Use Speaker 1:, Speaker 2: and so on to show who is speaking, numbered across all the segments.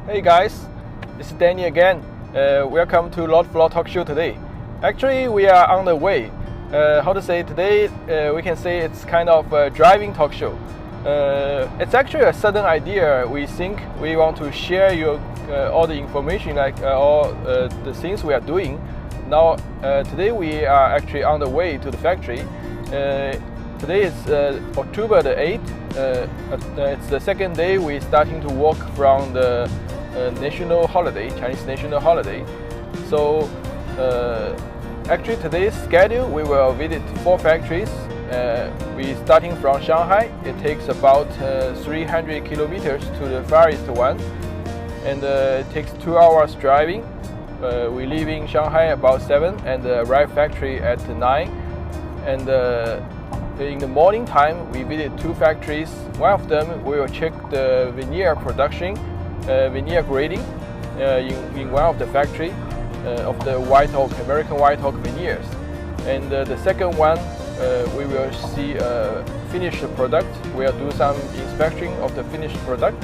Speaker 1: Hey guys, it's Danny again. Welcome to Lord Floor Talk Show today. Actually, we are on the way. Today we can say it's kind of a driving talk show. It's actually a sudden idea. We think we want to share all the information, all the things we are doing. Now, today we are actually on the way to the factory. Today is October the 8th. It's the second day we're starting to work from the national holiday, Chinese national holiday. So actually today's schedule, we will visit 4 factories. We starting from Shanghai. It takes about 300 kilometers to the farthest one, and it takes 2 hours driving. We leave in Shanghai about 7 and arrive factory at 9. And in the morning time, we visit 2 factories. One of them we will check the veneer production, veneer grading in one of the factory of the white oak, American white oak veneers. And the second one, we will see finished product. We'll do some inspection of the finished product.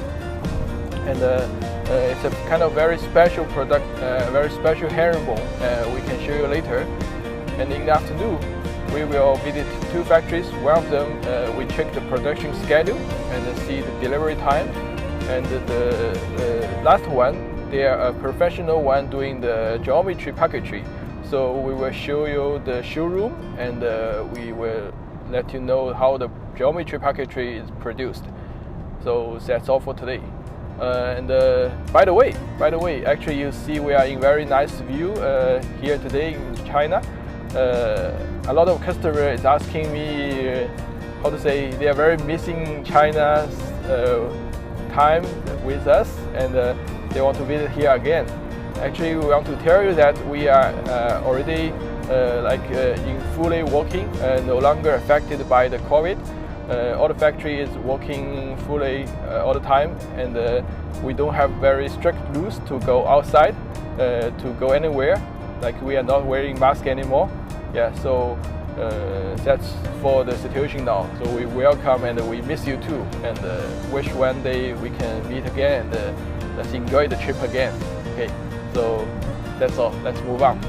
Speaker 1: And it's a kind of very special product, very special herringbone. We can show you later. And in the afternoon, we will visit 2 factories. One of them, we check the production schedule and see the delivery time. And the last one, they are a professional one doing the geometry packaging. So we will show you the showroom, and we will let you know how the geometry packaging is produced. So that's all for today. By the way, actually you see we are in very nice view here today in China. A lot of customers is asking me they are very missing China's time with us, and they want to visit here again. Actually, we want to tell you that we are already in fully working, no longer affected by the COVID. All the factory is working fully all the time, and we don't have very strict rules to go outside, to go anywhere. Like we are not wearing mask anymore. Yeah, so that's for the situation now. So we welcome and we miss you too, and wish one day we can meet again and let's enjoy the trip again. Okay, so that's all. Let's move on.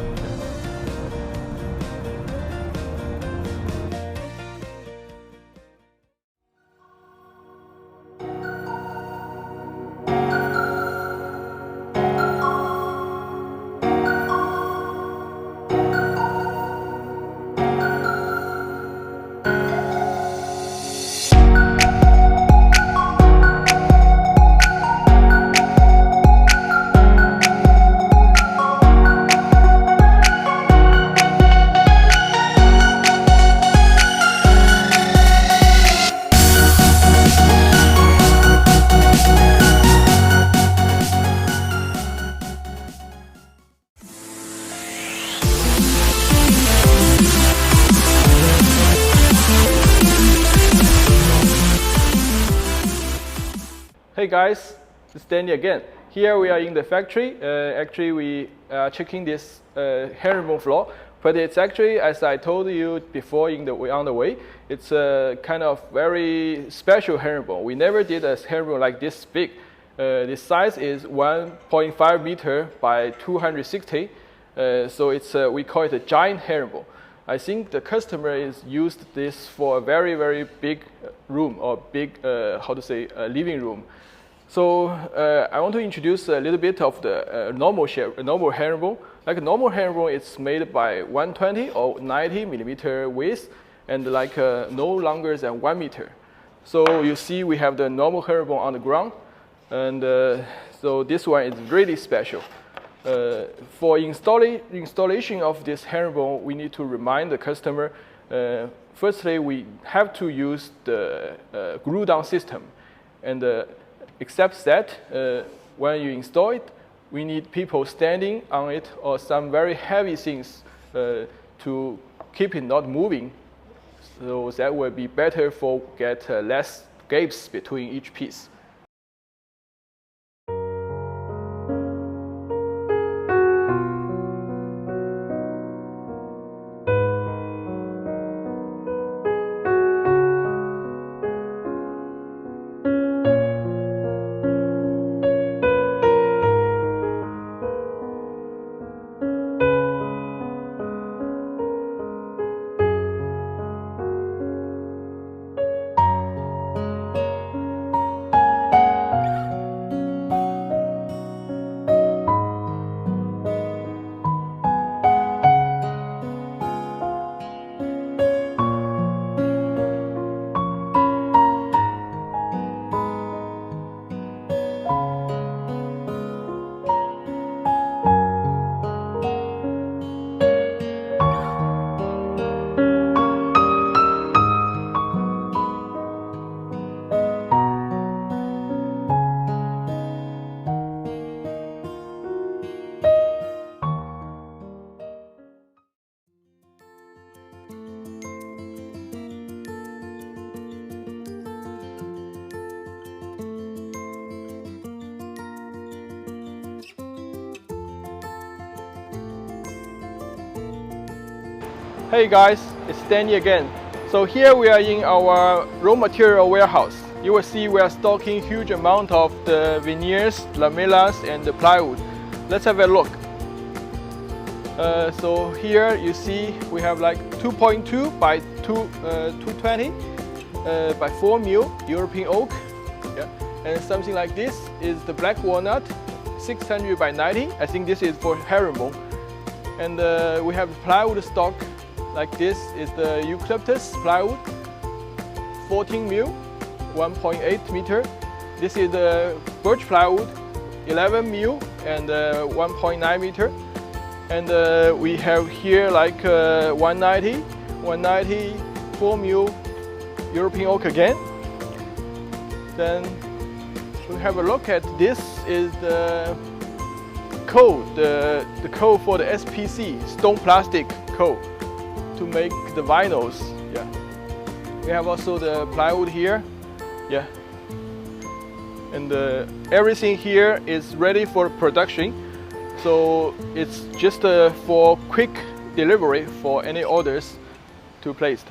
Speaker 1: Hey guys, it's Danny again. Here we are in the factory. Actually, we are checking this herringbone floor, but it's actually, as I told you before on the way, it's a kind of very special herringbone. We never did a herringbone like this big. The size is 1.5 meter by 260, so we call it a giant herringbone. I think the customer is used this for a very, very big room, or big, living room. So I want to introduce a little bit of the normal herringbone. Like a normal herringbone, it's made by 120 or 90 millimeter width, and no longer than 1 meter. So you see we have the normal herringbone on the ground, and so this one is really special. For installation of this herringbone, we need to remind the customer, firstly, we have to use the glue-down system. And except that, when you install it, we need people standing on it or some very heavy things to keep it not moving. So that will be better for get less gaps between each piece. Hey guys, it's Danny again. So here we are in our raw material warehouse. You will see we are stocking huge amount of the veneers, lamellas and the plywood. Let's have a look. So here you see we have like 2.2 by 220 by 4 mil European oak. Yeah. And something like this is the black walnut, 600 by 90. I think this is for herringbone. And we have plywood stock like this is the eucalyptus plywood, 14 mil, 1.8 meter. This is the birch plywood, 11 mil and 1.9 meter. And we have here like 190, 4 mil European oak again. Then we have a look at this is the coat, the coat for the SPC, stone plastic coat to make the vinyls. Yeah. We have also the plywood here. Yeah. And everything here is ready for production. So it's just for quick delivery for any orders to place.